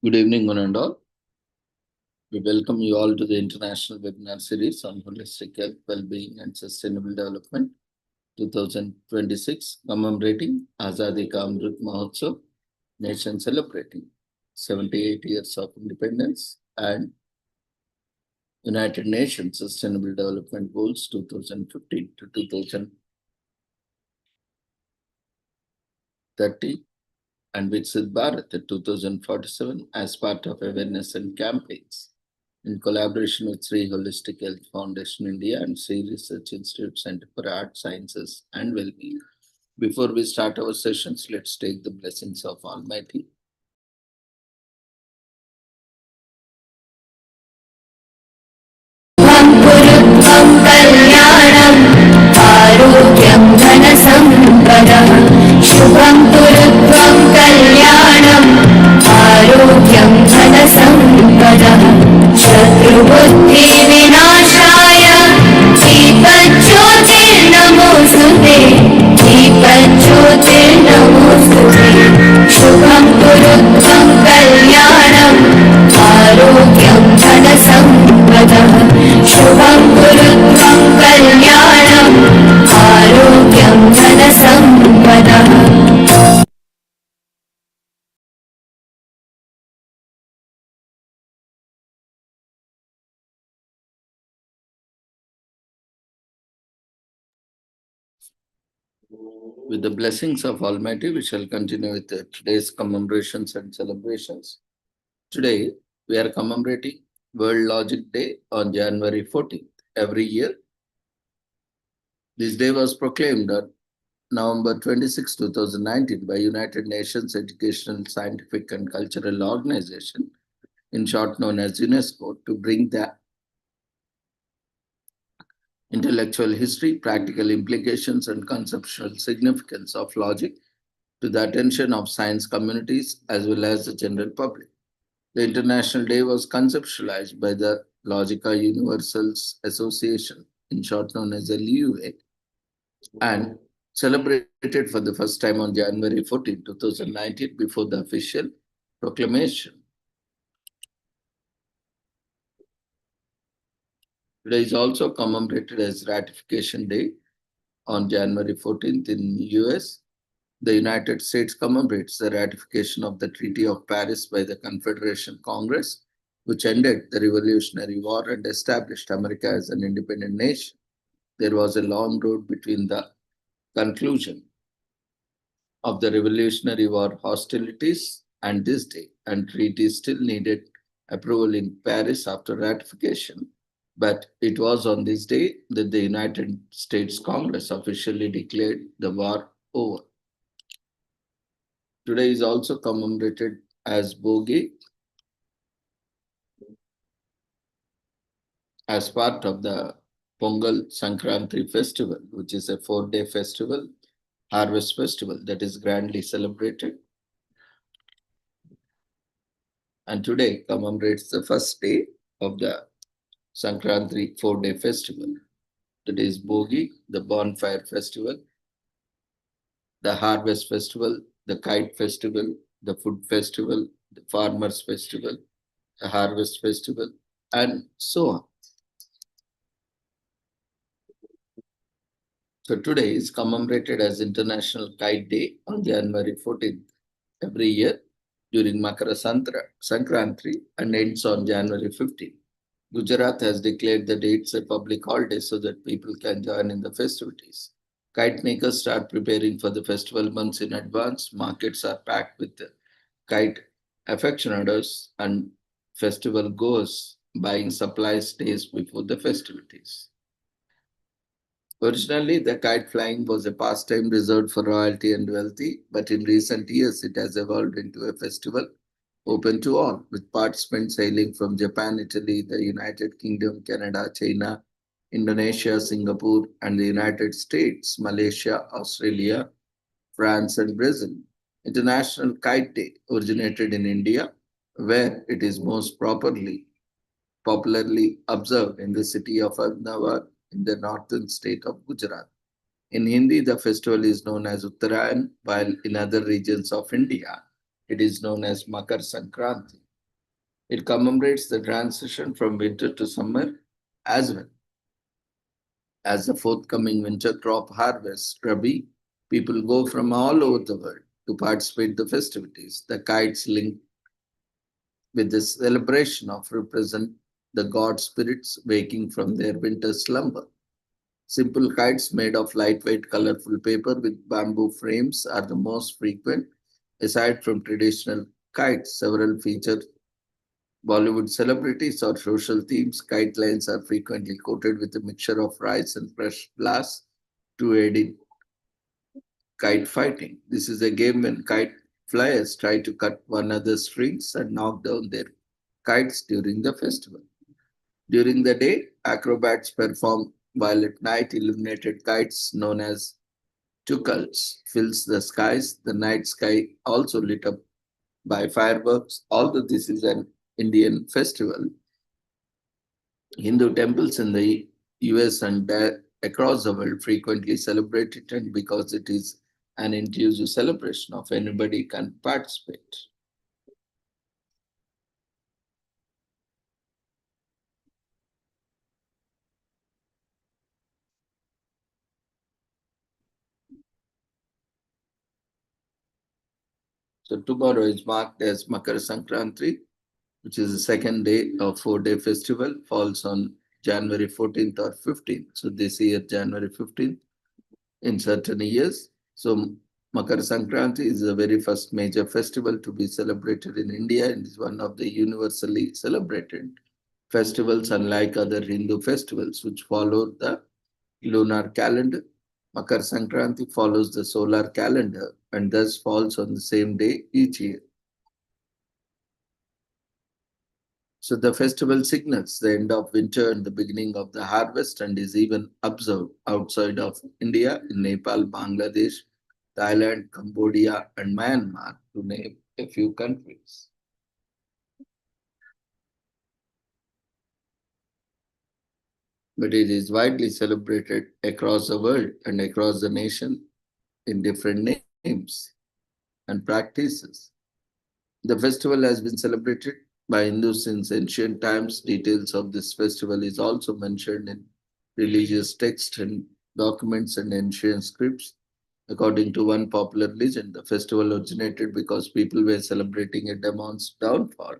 Good evening, one and all. We welcome you all to the international webinar series on holistic health, well-being, and sustainable development 2026, commemorating Azadi Ka Amrit Mahotsav, nation celebrating 78 years of independence and United Nations Sustainable Development Goals 2015 to 2030 and Viksit Bharat 2047 as part of awareness and campaigns in collaboration with Sri Holistic Health Foundation India and Sri Research Institute Center for Art, Sciences and Wellbeing. Before we start our sessions, let's take the blessings of Almighty. आरोग्यं धनसम्पदः शुभं कुरुत्वं कल्याणम् आरोग्यं धनसम्पदः शत्रुबुद्धिविनाशाय दीपज्योतिर्नमोऽस्तुते दीपज्योतिर्नमोऽस्तुते शुभं कुरुत्वं कल्याणम् आरोग्यं धनसम्पदः शुभं कुरुत्वं कल्याणम् आरोग्यं धनसम्पदः With the blessings of Almighty, we shall continue with today's commemorations and celebrations. Today, we are commemorating World Logic Day on January 14th. Every year, this day was proclaimed on November 26, 2019 by United Nations Educational, Scientific and Cultural Organization, in short known as UNESCO, to bring the intellectual history, practical implications and conceptual significance of logic to the attention of science communities as well as the general public. The International Day was conceptualized by the Logica Universals Association, in short known as LUA, and celebrated for the first time on January 14, 2019, before the official proclamation. Today is also commemorated as Ratification Day on January 14th in US. The United States commemorates the ratification of the Treaty of Paris by the Confederation Congress, which ended the Revolutionary War and established America as an independent nation. There was a long road between the conclusion of the Revolutionary War hostilities and this day, and treaty still needed approval in Paris after ratification. But it was on this day that the United States Congress officially declared the war over. Today is also commemorated as Bogi as part of the Pongal Sankranti festival, which is a 4-day festival, harvest festival that is grandly celebrated. And today commemorates the first day of the Sankranti 4-day festival. That is Bogi, the bonfire festival, the harvest festival, the kite festival, the food festival, the farmers festival, the harvest festival, and so on. So today is commemorated as International Kite Day on January 14th every year during Makara Sankranti and ends on January 15th. Gujarat has declared the dates a public holiday so that people can join in the festivities. Kite makers start preparing for the festival months in advance. Markets are packed with kite aficionados and festival goers buying supplies days before the festivities. Originally, the kite flying was a pastime reserved for royalty and wealthy, but in recent years it has evolved into a festival open to all, with participants sailing from Japan, Italy, the United Kingdom, Canada, China, Indonesia, Singapore, and the United States, Malaysia, Australia, France, and Brazil. International Kite Day originated in India, where it is most popularly observed in the city of Ahmedabad in the northern state of Gujarat. In Hindi, the festival is known as Uttarayan, while in other regions of India, it is known as Makar Sankranti. It commemorates the transition from winter to summer as well as the forthcoming winter crop harvest, Rabi. People go from all over the world to participate in the festivities. The kites link with this celebration of represent the god spirits waking from their winter slumber. Simple kites made of lightweight, colorful paper with bamboo frames are the most frequent. Aside from traditional kites, several feature Bollywood celebrities or social themes. Kite lines are frequently coated with a mixture of rice and fresh glass to aid in kite fighting. This is a game when kite flyers try to cut one another's strings and knock down their kites during the festival. During the day, acrobats perform, while at night, illuminated kites known as tukals fills the skies. The night sky also lit up by fireworks. Although this is an Indian festival, Hindu temples in the US and across the world frequently celebrate it, and because it is an inclusive celebration of anybody can participate. So tomorrow is marked as Makar Sankranti, which is the second day of 4-day festival, falls on January 14th or 15th. So this year, January 15th, in certain years. So Makar Sankranti is the very first major festival to be celebrated in India and is one of the universally celebrated festivals, unlike other Hindu festivals, which follow the lunar calendar. Makar Sankranti follows the solar calendar and thus falls on the same day each year. So the festival signals the end of winter and the beginning of the harvest and is even observed outside of India in Nepal, Bangladesh, Thailand, Cambodia, and Myanmar, to name a few countries. But it is widely celebrated across the world and across the nation in different names and practices. The festival has been celebrated by Hindus since ancient times. Details of this festival is also mentioned in religious texts and documents and ancient scripts. According to one popular legend, the festival originated because people were celebrating a demon's downfall.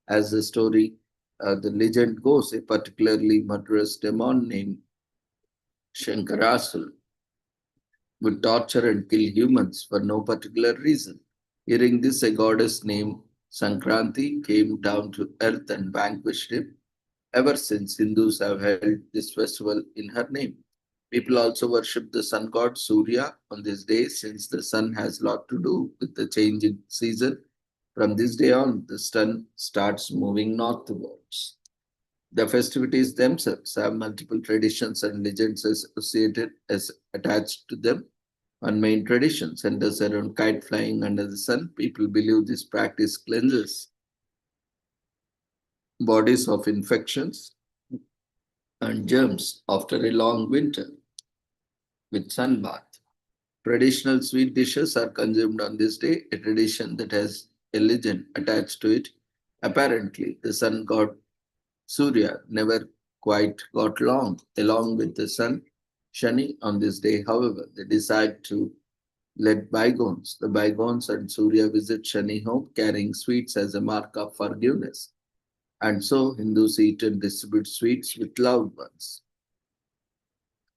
As the legend goes, a particularly murderous demon named Shankarasul would torture and kill humans for no particular reason. Hearing this, a goddess named Sankranti came down to earth and vanquished him. Ever since, Hindus have held this festival in her name. People also worship the sun god Surya on this day since the sun has a lot to do with the change in season. From this day on, the sun starts moving northwards. The festivities themselves have multiple traditions and legends associated as attached to them. One main tradition centers around kite flying under the sun. People believe this practice cleanses bodies of infections and germs after a long winter with sunbath. Traditional sweet dishes are consumed on this day, a tradition that has a legend attached to it. Apparently, the sun god Surya never quite got along with the sun Shani on this day. However, they decide to let bygones. The bygones and Surya visit Shani home carrying sweets as a mark of forgiveness. And so Hindus eat and distribute sweets with loved ones.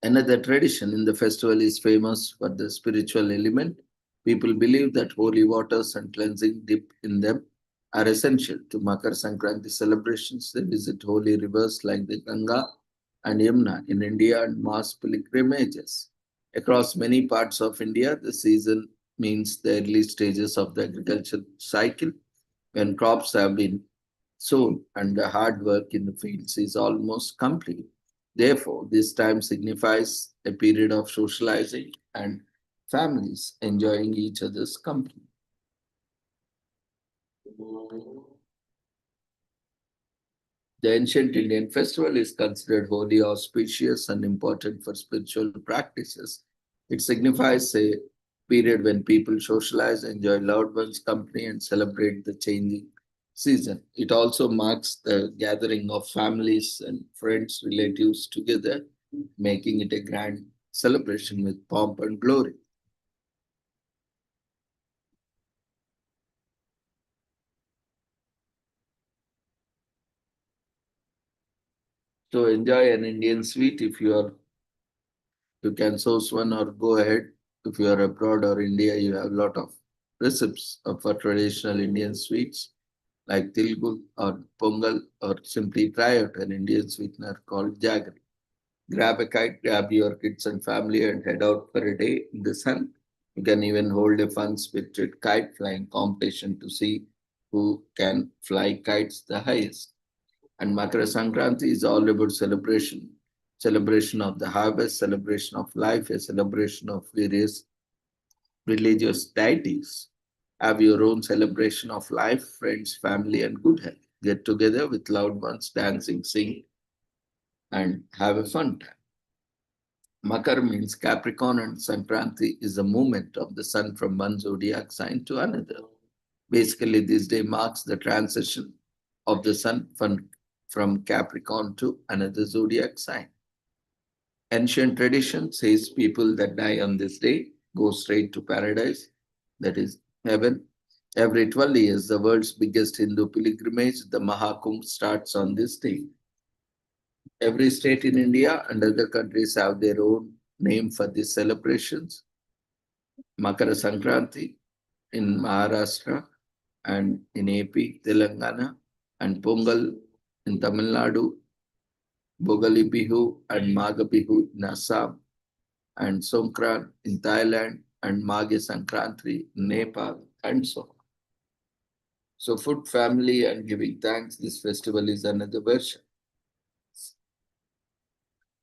Another tradition in the festival is famous for the spiritual element. People believe that holy waters and cleansing dip in them are essential to Makar Sankranti celebrations. They visit holy rivers like the Ganga and Yamuna in India and mass pilgrimages. Across many parts of India, the season means the early stages of the agricultural cycle when crops have been sown and the hard work in the fields is almost complete. Therefore, this time signifies a period of socializing and families enjoying each other's company. The ancient Indian festival is considered wholly auspicious and important for spiritual practices. It signifies a period when people socialize, enjoy loved ones' company, and celebrate the changing season. It also marks the gathering of families and friends, relatives together, making it a grand celebration with pomp and glory. So enjoy an Indian sweet if you can source one or go ahead. If you are abroad or India, you have a lot of recipes for traditional Indian sweets like tilgul or pongal, or simply try out an Indian sweetener called jaggery. Grab a kite, grab your kids and family and head out for a day in the sun. You can even hold a fun spirited kite flying competition to see who can fly kites the highest. And Makara Sankranti is all about celebration. Celebration of the harvest, celebration of life, a celebration of various religious deities. Have your own celebration of life, friends, family, and good health. Get together with loved ones, dancing, sing, and have a fun time. Makar means Capricorn, and Sankranti is the movement of the sun from one zodiac sign to another. Basically, this day marks the transition of the sun from Capricorn to another zodiac sign. Ancient tradition says people that die on this day go straight to paradise, that is heaven. Every 12 years, the world's biggest Hindu pilgrimage, the Mahakumbh, starts on this day. Every state in India and other countries have their own name for these celebrations. Makara Sankranti in Maharashtra and in AP, Telangana, and Pongal in Tamil Nadu, Bogali Bihu and Maga Bihu in Assam, and Songkran in Thailand, and Maghe Sankranti in Nepal, and so on. So, food, family, and giving thanks, this festival is another version.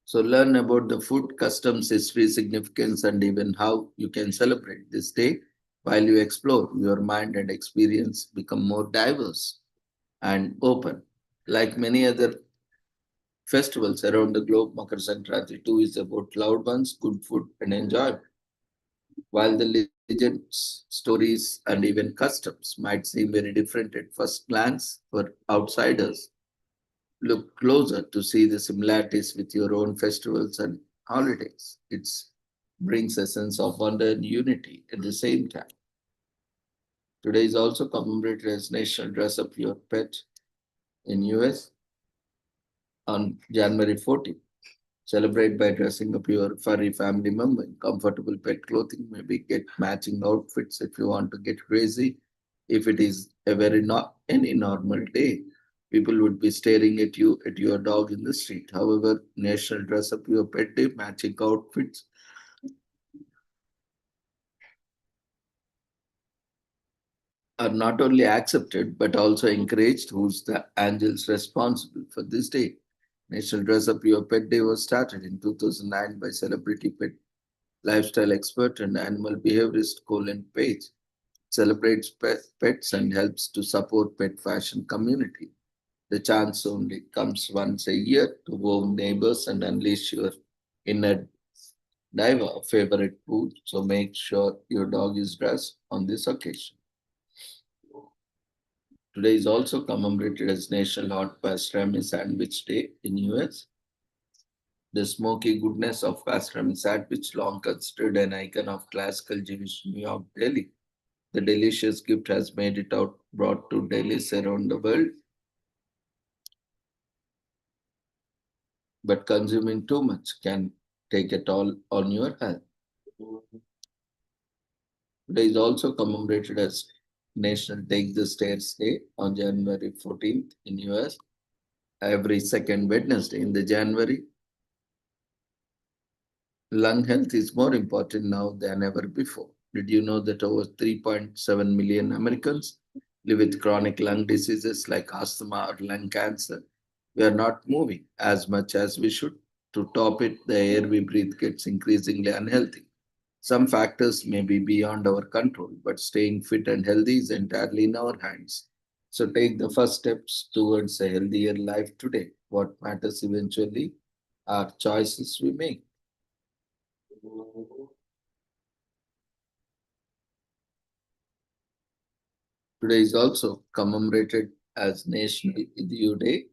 So, learn about the food, customs, history, significance, and even how you can celebrate this day. While you explore, your mind and experience become more diverse and open. Like many other festivals around the globe, Makar Sankranti too is about loved ones, good food, and enjoyment. While the legends, stories, and even customs might seem very different at first glance for outsiders, look closer to see the similarities with your own festivals and holidays. It brings a sense of wonder and unity at the same time. Today is also commemorated as National Dress Up Your Pet in US on January 14th. Celebrate by dressing up your furry family member in comfortable pet clothing. Maybe get matching outfits if you want to get crazy. If it is a very not any normal day, people would be staring at you at your dog in the street. However, National Dress Up Your Pet Day matching outfits are not only accepted but also encouraged. Who's the angels responsible for this day? National Dress Up Your Pet Day was started in 2009 by celebrity pet lifestyle expert and animal behaviorist Colin Page. Celebrates pets and helps to support pet fashion community. The chance only comes once a year to wow neighbors and unleash your inner diver favorite food. So make sure your dog is dressed on this occasion. Today is also commemorated as National Hot Pastrami Sandwich Day in US. The smoky goodness of pastrami sandwich, long considered an icon of classical Jewish New York Delhi. The delicious gift has made it out brought to Delhi's around the world, but consuming too much can take a toll on your health. Today is also commemorated as National Take the Stairs Day on January 14th in US. Every second Wednesday in the January, lung health is more important now than ever before. Did you know that over 3.7 million Americans live with chronic lung diseases like asthma or lung cancer? We are not moving as much as we should. To top it, the air we breathe gets increasingly unhealthy. Some factors may be beyond our control, but staying fit and healthy is entirely in our hands. So take the first steps towards a healthier life today. What matters eventually are choices we make. Today is also commemorated as National Idiyu Day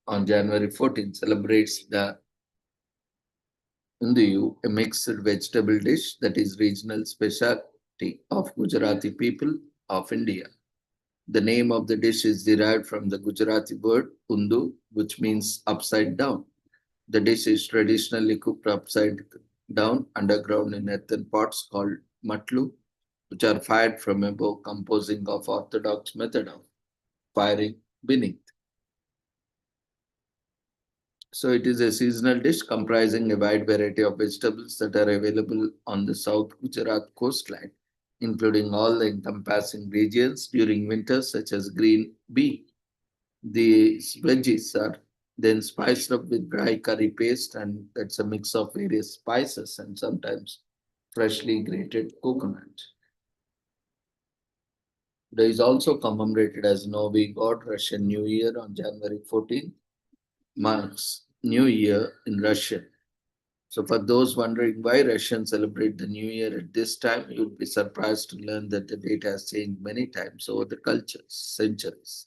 on January 14th celebrates the Indiyu, a mixed vegetable dish that is regional specialty of Gujarati people of India. The name of the dish is derived from the Gujarati word undu, which means upside down. The dish is traditionally cooked upside down underground in earthen pots called matlu, which are fired from above, composing of orthodox method of firing beneath. So it is a seasonal dish comprising a wide variety of vegetables that are available on the South Gujarat coastline, including all the encompassing regions during winter, such as green bee. These veggies are then spiced up with dry curry paste, and that's a mix of various spices and sometimes freshly grated coconut. There is also commemorated as Novi God Russian New Year on January 14th, marks New Year in Russian. So for those wondering why Russians celebrate the New Year at this time, you'd be surprised to learn that the date has changed many times over the cultures, centuries.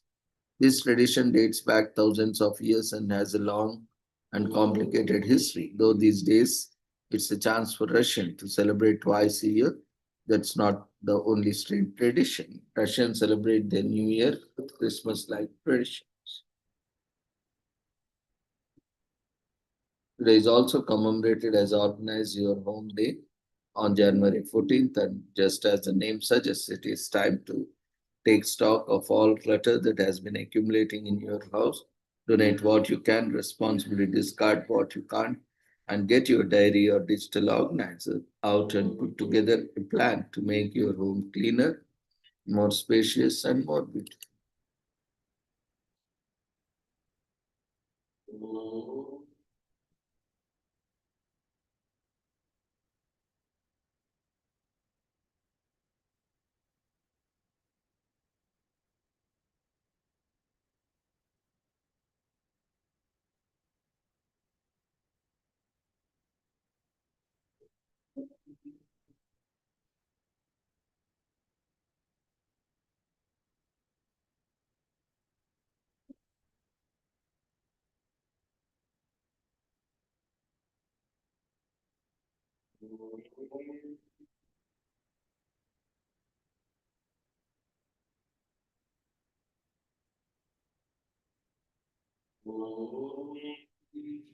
This tradition dates back thousands of years and has a long and complicated history. Though these days it's a chance for Russians to celebrate twice a year, that's not the only strange tradition. Russians celebrate their New Year with Christmas-like traditions. Today is also commemorated as Organize Your Home Day on January 14th, and just as the name suggests, it is time to take stock of all clutter that has been accumulating in your house. Donate what you can, responsibly discard what you can't, and get your diary or digital organizer out and put together a plan to make your home cleaner, more spacious, and more beautiful.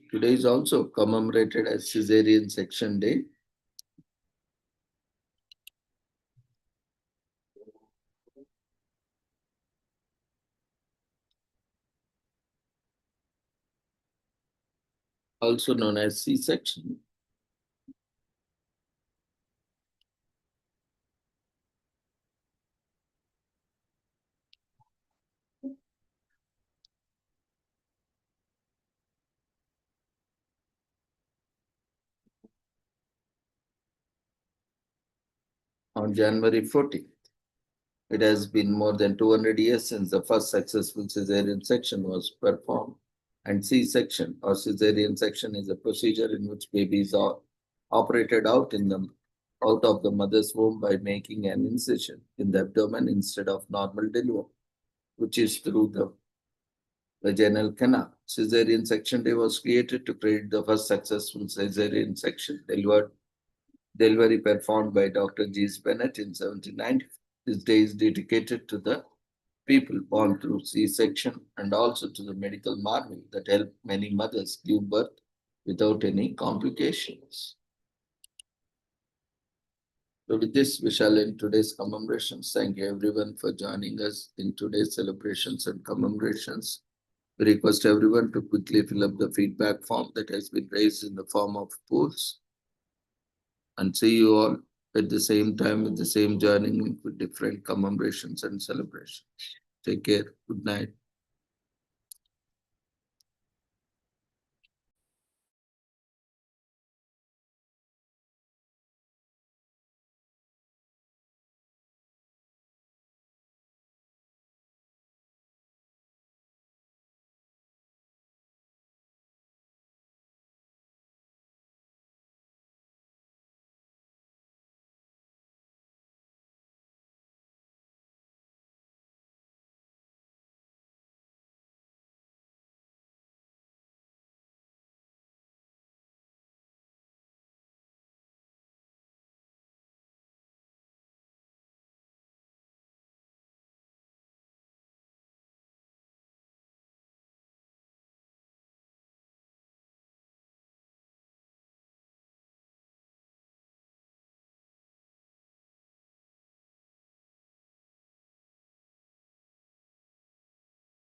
Today is also commemorated as Caesarean Section Day. Also known as C-section. On January 14th. It has been more than 200 years since the first successful Caesarean section was performed. And C-section or Caesarean section is a procedure in which babies are operated out of the mother's womb by making an incision in the abdomen instead of normal delivery, which is through the vaginal canal. Caesarean section day was created to create the first successful Caesarean section delivery performed by Dr. G. Bennett in 1790. This day is dedicated to the people born through C-section and also to the medical marvel that help many mothers give birth without any complications. So with this, we shall end today's commemorations. Thank you everyone for joining us in today's celebrations and commemorations. We request everyone to quickly fill up the feedback form that has been raised in the form of polls. And see you all at the same time with the same journey with different commemorations and celebrations. Take care. Good night.